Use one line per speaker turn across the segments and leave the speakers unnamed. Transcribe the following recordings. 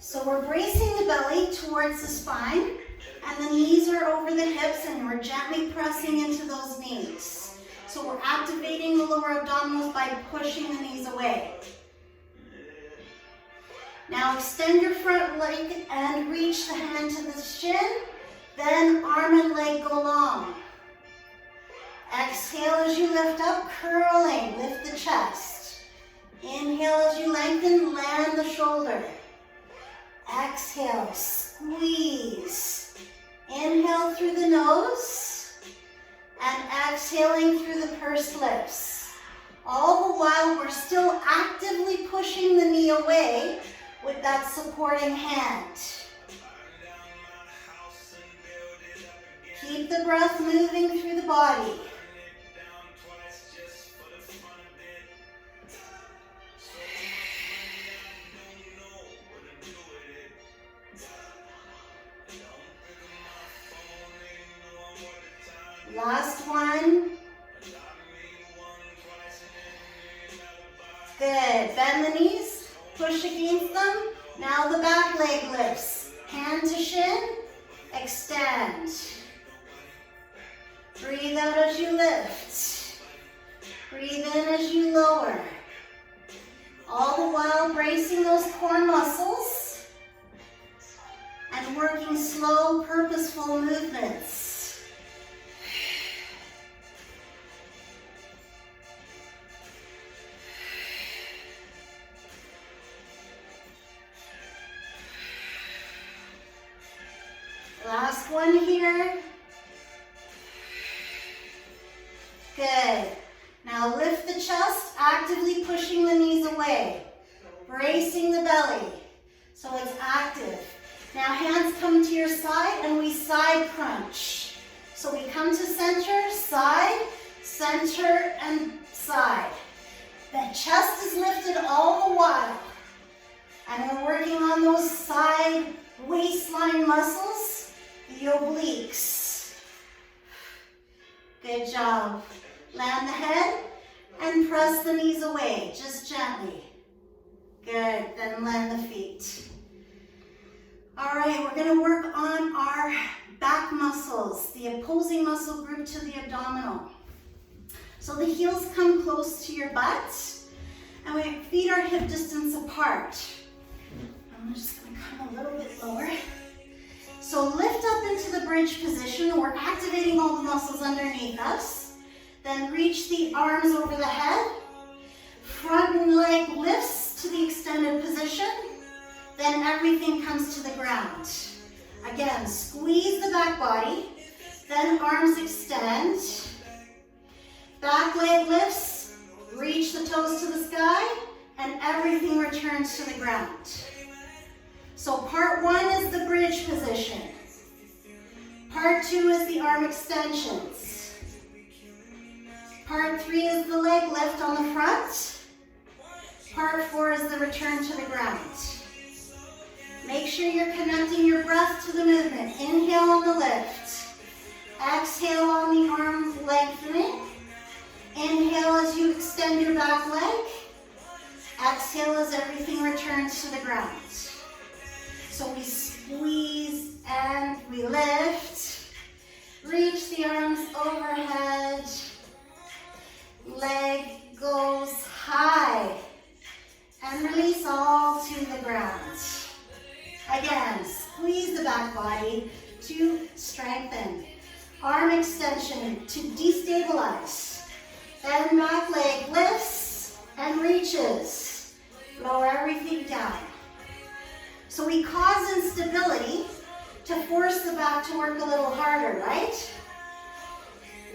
So we're bracing the belly towards the spine, and the knees are over the hips, and we're gently pressing into those knees. So we're activating the lower abdominals by pushing the knees away. Now extend your front leg and reach the hand to the shin, then arm and leg go long. Exhale as you lift up, curling, lift the chest. Inhale as you lengthen, land the shoulder. Exhale, squeeze. Inhale through the nose and exhaling through the pursed lips. All the while we're still actively pushing the knee away with that supporting hand. Keep the breath moving through the body. Last one. Good. Bend the knees, push against them. Now the back leg lifts. Hand to shin, extend. Breathe out as you lift. Breathe in as you lower. All the while bracing those core muscles and working slow, purposeful movements. Last one here. Good. Now lift the chest, actively pushing the knees away. Bracing the belly, so it's active. Now hands come to your side and we side crunch. So we come to center, and side. The chest is lifted all the while. And we're working on those side waistline muscles, the obliques. Good job. Land the head and press the knees away, just gently. Good, then land the feet. All right, we're gonna work on our back muscles, the opposing muscle group to the abdominal. So the heels come close to your butt, and we feet are hip distance apart. I'm just gonna come a little bit lower. So lift up into the bridge position. We're activating all the muscles underneath us. Then reach the arms over the head. Front leg lifts to the extended position. Then everything comes to the ground. Again, squeeze the back body. Then arms extend. Back leg lifts. Reach the toes to the sky. And everything returns to the ground. So part one is the bridge position. Part two is the arm extensions. Part three is the leg lift on the front. Part four is the return to the ground. Make sure you're connecting your breath to the movement. Inhale on the lift. Exhale on the arm lengthening. Inhale as you extend your back leg. Exhale as everything returns to the ground. So we squeeze and we lift. Reach the arms overhead. Leg goes high. And release all to the ground. Again, squeeze the back body to strengthen. Arm extension to destabilize. Then back leg lifts and reaches. Lower everything down. So we cause instability to force the back to work a little harder, right?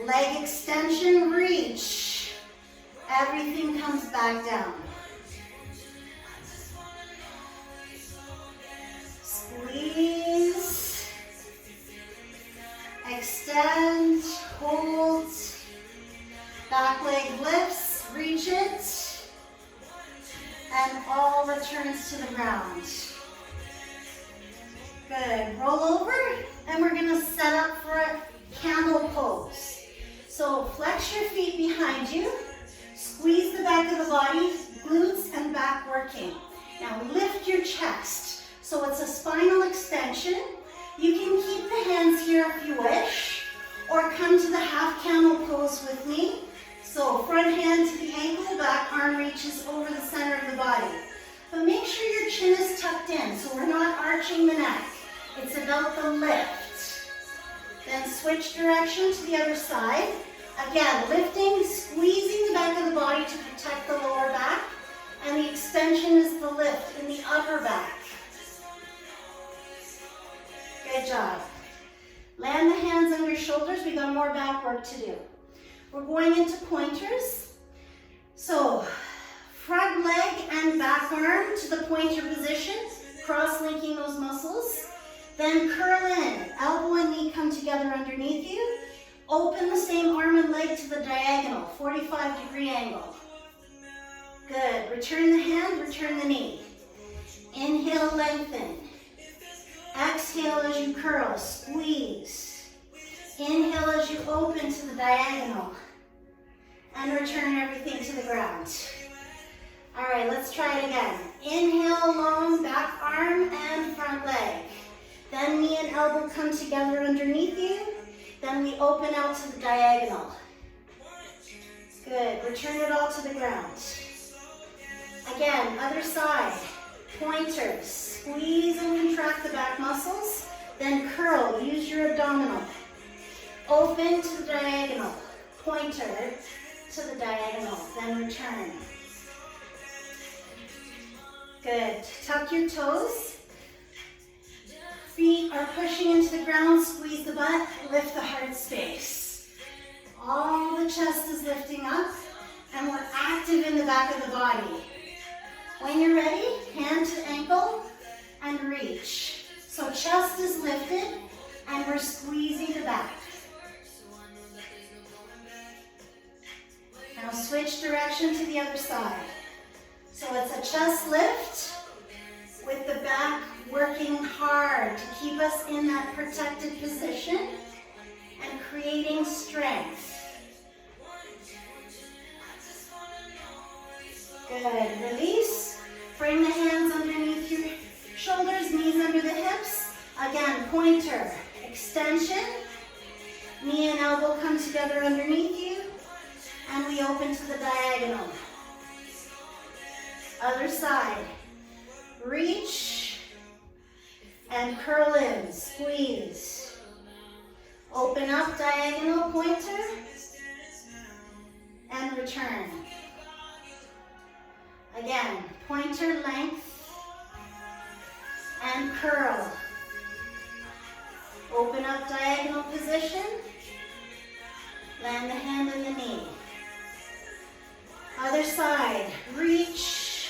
Leg extension, reach. Everything comes back down. Squeeze. Extend, hold. Back leg lifts, reach it. And all returns to the ground. Good. Roll over, and we're going to set up for a camel pose. So flex your feet behind you. Squeeze the back of the body, glutes and back working. Now lift your chest. So it's a spinal extension. You can keep the hands here if you wish, or come to the half camel pose with me. So front hand to the ankle, back arm reaches over the center of the body. But make sure your chin is tucked in, so we're not arching the neck. It's about the lift. Then switch direction to the other side. Again, lifting, squeezing the back of the body to protect the lower back. And the extension is the lift in the upper back. Good job. Land the hands on your shoulders. We got more back work to do. We're going into pointers. So, front leg and back arm to the pointer position, cross-linking those muscles. Then curl in. Elbow and knee come together underneath you. Open the same arm and leg to the diagonal, 45-degree angle. Good. Return the hand, return the knee. Inhale, lengthen. Exhale as you curl, squeeze. Inhale as you open to the diagonal. And return everything to the ground. All right, let's try it again. Inhale, long back arm and front leg. Then knee and elbow come together underneath you. Then we open out to the diagonal. Good. Return it all to the ground. Again, other side. Pointers. Squeeze and contract the back muscles. Then curl. Use your abdominal. Open to the diagonal. Pointer to the diagonal. Then return. Good. Tuck your toes. Feet are pushing into the ground. Squeeze the butt. Lift the heart space. All the chest is lifting up. And we're active in the back of the body. When you're ready, hand to ankle and reach. So chest is lifted and we're squeezing the back. Now switch direction to the other side. So it's a chest lift with the back working hard to keep us in that protected position and creating strength. Good. Release. Bring the hands underneath your shoulders, knees under the hips. Again, pointer, extension. Knee and elbow come together underneath you. And we open to the diagonal. Other side. Reach. And curl in, squeeze. Open up, diagonal, pointer. And return. Again, pointer length and curl. Open up diagonal position. Land the hand in the knee. Other side, reach.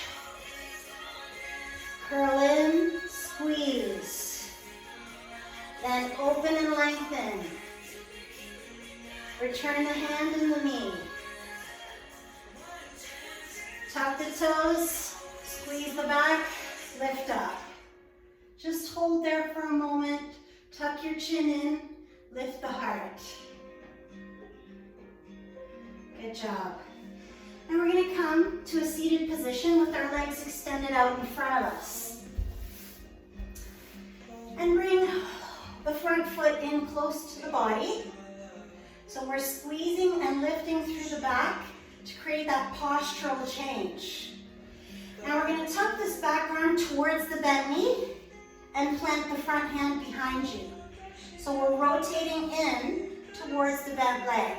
Curl in, squeeze. Then open and lengthen. Return the hand in the knee. Tuck the toes, squeeze the back, lift up. Just hold there for a moment, tuck your chin in, lift the heart. Good job. And we're going to come to a seated position with our legs extended out in front of us. And bring the front foot in close to the body. So we're squeezing and lifting through the back to create that postural change. Now we're going to tuck this back arm towards the bent knee and plant the front hand behind you. So we're rotating in towards the bent leg.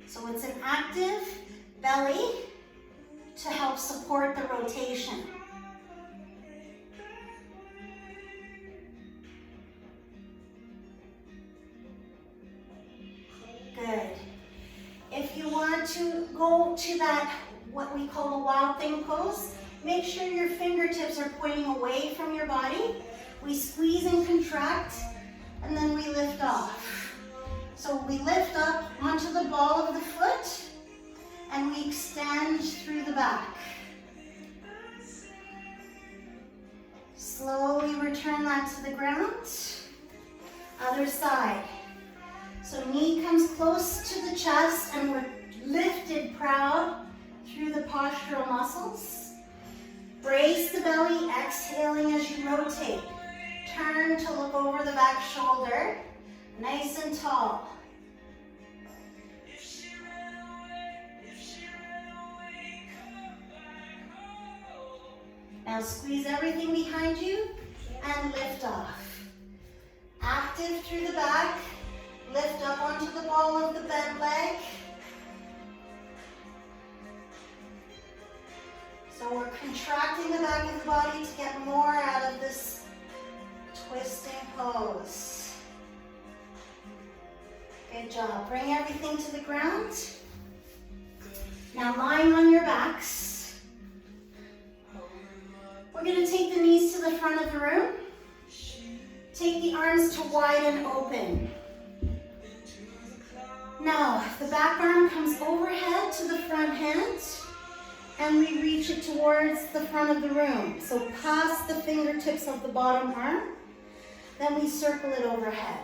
So it's an active belly to help support the rotation. Good. If you want to go to that, what we call a wild thing pose, make sure your fingertips are pointing away from your body. We squeeze and contract, and then we lift off. So we lift up onto the ball of the foot, and we extend through the back. Slowly return that to the ground. Other side. So knee comes close to the chest and we're lifted proud through the postural muscles. Brace the belly, exhaling as you rotate. rotate. Turn to look over the back shoulder, nice and tall. Now squeeze everything behind you and lift off. Active through the back, lift up onto the ball of the bent leg. So we're contracting the back of the body to get more out of this twisting pose. Good job. Bring everything to the ground. Now lying on your backs, we're going to take the knees to the front of the room. Take the arms to wide and open. Now, the back arm comes overhead to the front hand, and we reach it towards the front of the room. So past the fingertips of the bottom arm, then we circle it overhead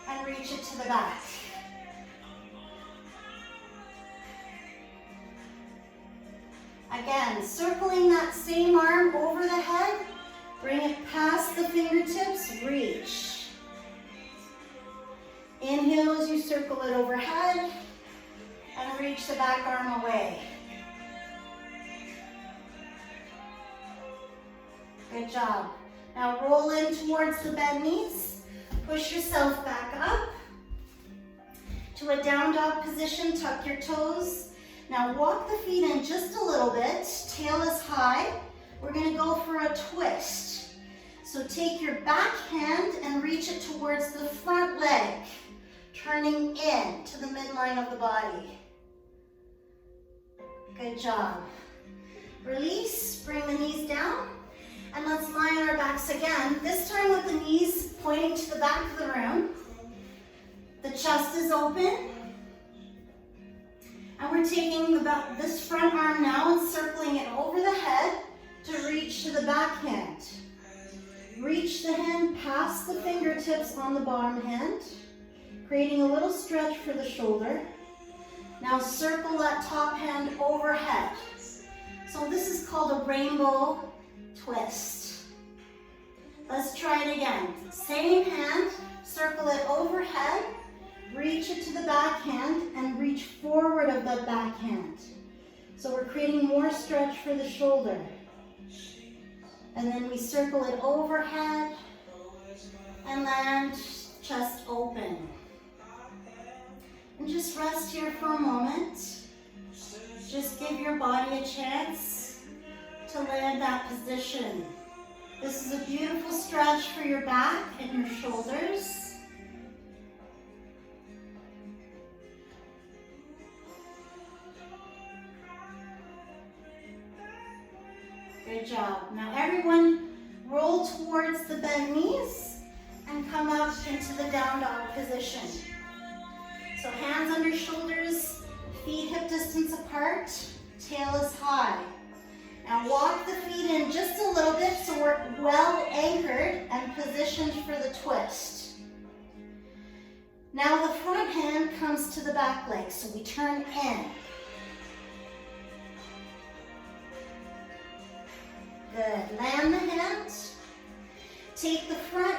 and reach it to the back. Again, circling that same arm over the head, bring it past the fingertips, reach. Inhale as you circle it overhead and reach the back arm away. Good job. Now roll in towards the bent knees. Push yourself back up to a down dog position. Tuck your toes. Now walk the feet in just a little bit. Tail is high. We're going to go for a twist. So take your back hand and reach it towards the front leg, turning in to the midline of the body. Good job. Release. Bring the knees down. And let's lie on our backs again, this time with the knees pointing to the back of the room. The chest is open. And we're taking this front arm now and circling it over the head to reach to the back hand. Reach the hand past the fingertips on the bottom hand, creating a little stretch for the shoulder. Now circle that top hand overhead. So this is called a rainbow twist. Let's try it again. Same hand, circle it overhead, reach it to the back hand, and reach forward of the back hand. So we're creating more stretch for the shoulder. And then we circle it overhead and land, chest open. And just rest here for a moment. Just give your body a chance to land that position. This is a beautiful stretch for your back and your shoulders. Good job. Now everyone roll towards the bent knees and come up into the down dog position. So hands under shoulders, feet hip distance apart, tail is high. Now walk the feet in just a little bit so we're well anchored and positioned for the twist. Now the front hand comes to the back leg, so we turn in. Good. Land the hand. Take the front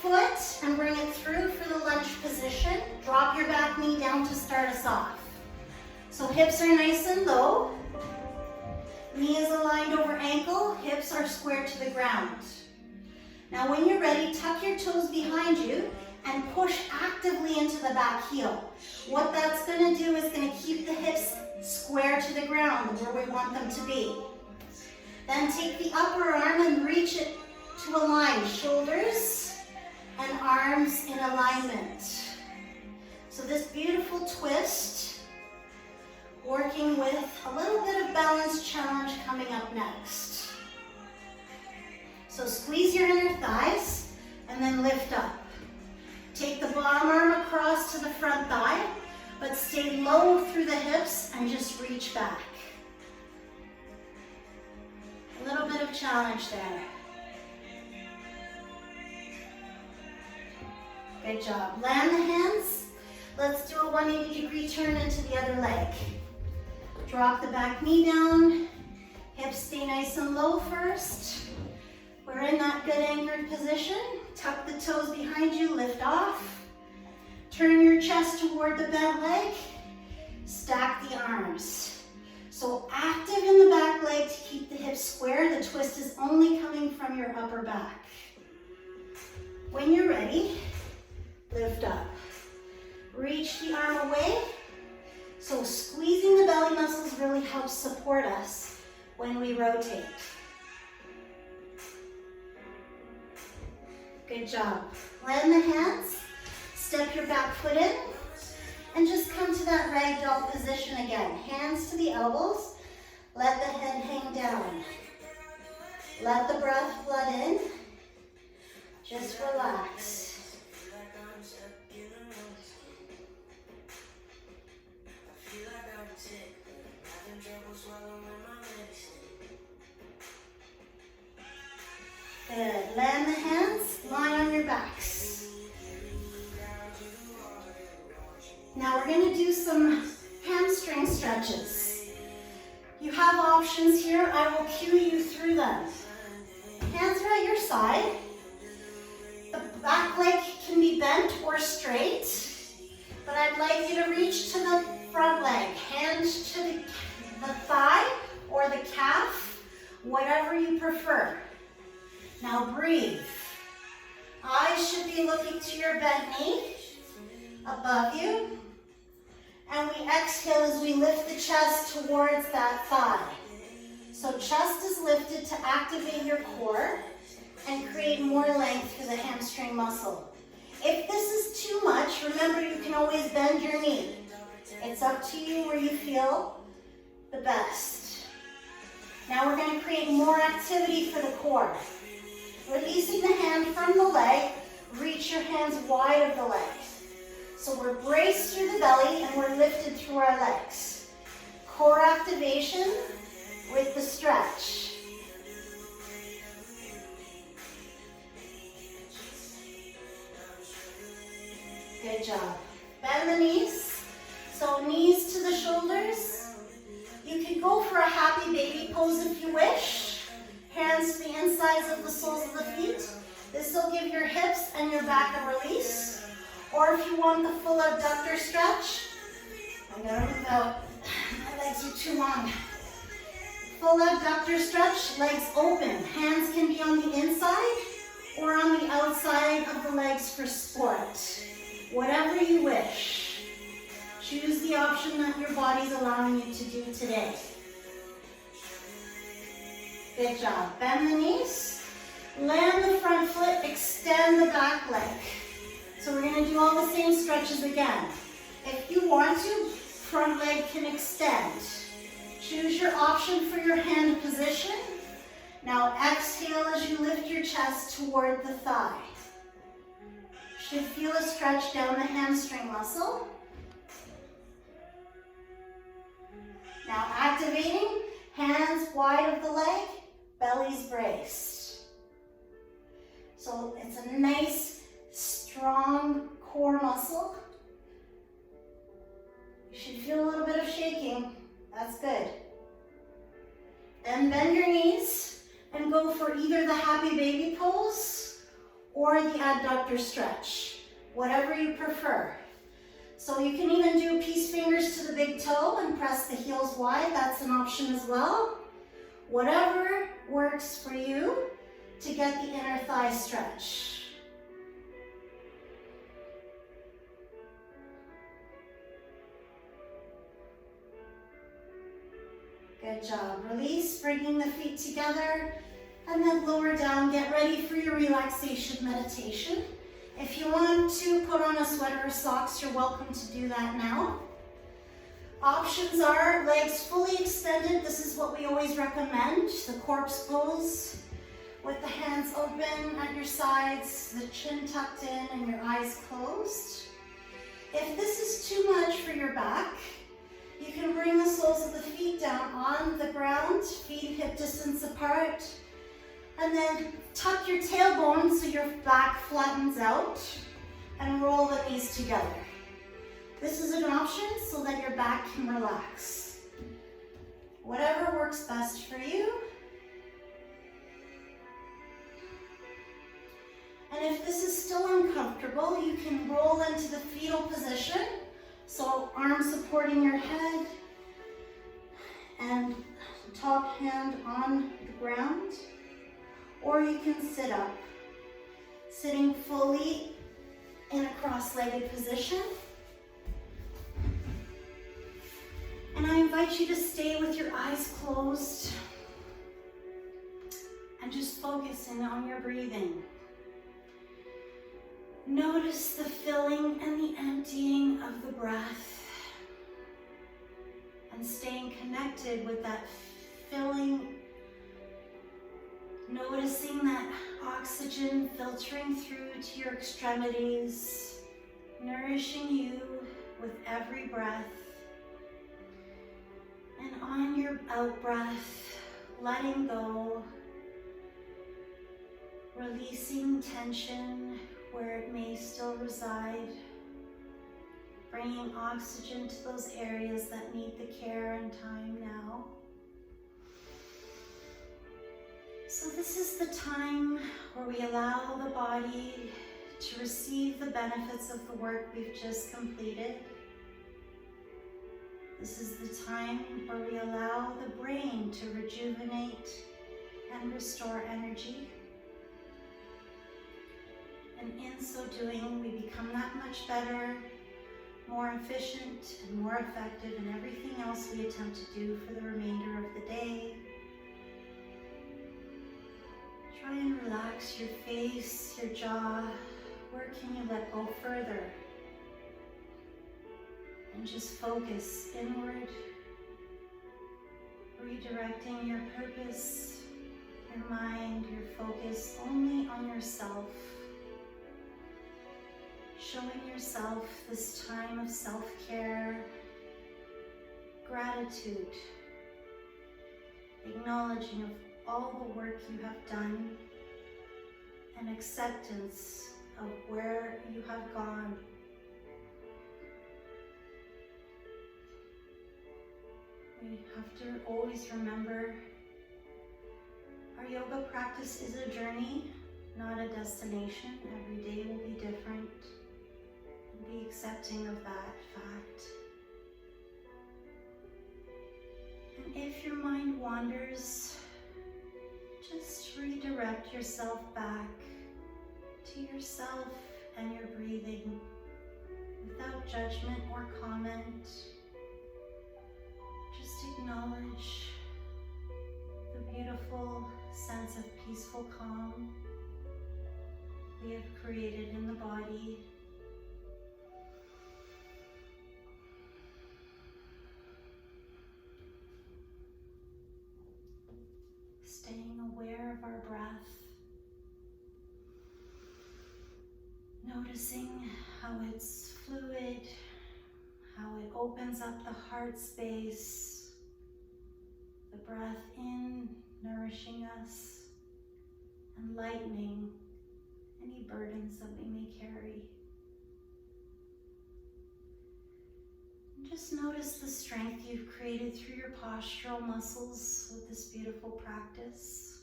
foot and bring it through for the lunge position. Drop your back knee down to start us off. So hips are nice and low. Knee is aligned over ankle, hips are square to the ground. Now when you're ready, tuck your toes behind you and push actively into the back heel. What that's going to do is going to keep the hips square to the ground where we want them to be. Then take the upper arm and reach it to align shoulders and arms in alignment. So this beautiful twist, working with a little bit of balance challenge coming up next. So squeeze your inner thighs and then lift up. Take the bottom arm across to the front thigh, but stay low through the hips and just reach back. A little bit of challenge there. Good job. Land the hands. Let's do a 180-degree turn into the other leg. Drop the back knee down. Hips stay nice and low first. We're in that hand position. Tuck the toes behind you, lift off. Turn your chest toward the bent leg. Stack the arms. So active in the back leg to keep the hips square. The twist is only coming from your upper back. When you're ready, lift up. Reach the arm away. So squeezing the belly muscles really helps support us when we rotate. Good job. Land the hands, step your back foot in, and just come to that ragdoll position again. Hands to the elbows, let the head hang down. Let the breath flood in, just relax. Good. Land the hands, lie on your backs. Now we're going to do some hamstring stretches. You have options here. I will cue you through them. Hands are at your side. The back leg can be bent or straight, but I'd like you to reach to the front leg. Hands to the thigh or the calf, whatever you prefer. Now breathe. Eyes should be looking to your bent knee, above you. And we exhale as we lift the chest towards that thigh. So chest is lifted to activate your core and create more length for the hamstring muscle. If this is too much, remember you can always bend your knee. It's up to you where you feel the best. Now we're going to create more activity for the core. Releasing the hand from the leg, reach your hands wide of the leg. So we're braced through the belly and we're lifted through our legs. Core activation with the stretch. Good job. Bend the knees. So knees to the shoulders. You can go for a happy baby pose if you wish. Hands to the insides of the soles of the feet. This will give your hips and your back a release. Or if you want the full abductor stretch, I gotta move out. My legs are too long. Full abductor stretch, legs open. Hands can be on the inside or on the outside of the legs for support. Whatever you wish. Choose the option that your body's allowing you to do today. Good job. Bend the knees. Land the front foot, extend the back leg. So we're going to do all the same stretches again. If you want to, front leg can extend. Choose your option for your hand position. Now exhale as you lift your chest toward the thigh. Should feel a stretch down the hamstring muscle. Now activating, hands wide of the leg, belly's braced. So it's a nice, strong core muscle. You should feel a little bit of shaking. That's good. Then bend your knees and go for either the happy baby pose or the adductor stretch, whatever you prefer. So you can even do peace fingers to the big toe and press the heels wide. That's an option as well. Whatever works for you to get the inner thigh stretch. Good job. Release, bringing the feet together, and then lower down. Get ready for your relaxation meditation. If you want to put on a sweater or socks, you're welcome to do that now. Options are legs fully extended. This is what we always recommend. The corpse pose with the hands open at your sides, the chin tucked in and your eyes closed. If this is too much for your back, you can bring the soles of the feet down on the ground, feet hip distance apart, and then tuck your tailbone so your back flattens out and roll the knees together. This is an option so that your back can relax. Whatever works best for you. And if this is still uncomfortable, you can roll into the fetal position. So arms supporting your head and top hand on the ground. Or you can sit up, sitting fully in a cross-legged position. And I invite you to stay with your eyes closed and just focus in on your breathing. Notice the filling and the emptying of the breath and staying connected with that filling, noticing that oxygen filtering through to your extremities, nourishing you with every breath. And on your out breath, letting go, releasing tension where it may still reside, bringing oxygen to those areas that need the care and time now. So this is the time where we allow the body to receive the benefits of the work we've just completed. This is the time where we allow the brain to rejuvenate and restore energy. And in so doing, we become that much better, more efficient, and more effective in everything else we attempt to do for the remainder of the day. Try and relax your face, your jaw. Where can you let go further? And just focus inward, redirecting your purpose, your mind, your focus only on yourself. Showing yourself this time of self-care, gratitude, acknowledging of all the work you have done, and acceptance of where you have gone. We have to always remember our yoga practice is a journey, not a destination. Every day will be different. Be accepting of that fact. And if your mind wanders, just redirect yourself back to yourself and your breathing without judgment or comment. Just acknowledge the beautiful sense of peaceful calm we have created in the body. Staying aware of our breath, noticing how it's fluid, how it opens up the heart space, the breath in, nourishing us, and lightening any burdens that we may carry. Just notice the strength you've created through your postural muscles with this beautiful practice,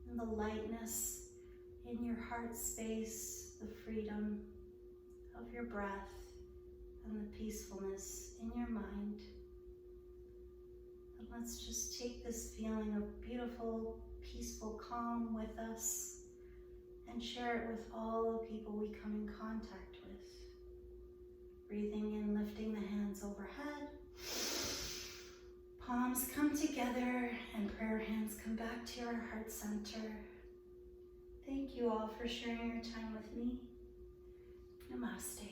and the lightness in your heart space, the freedom of your breath, and the peacefulness in your mind. And let's just take this feeling of beautiful, peaceful calm with us and share it with all the people we come in contact with. Breathing in, lifting the hands overhead. Palms come together and prayer hands come back to your heart center. Thank you all for sharing your time with me. Namaste.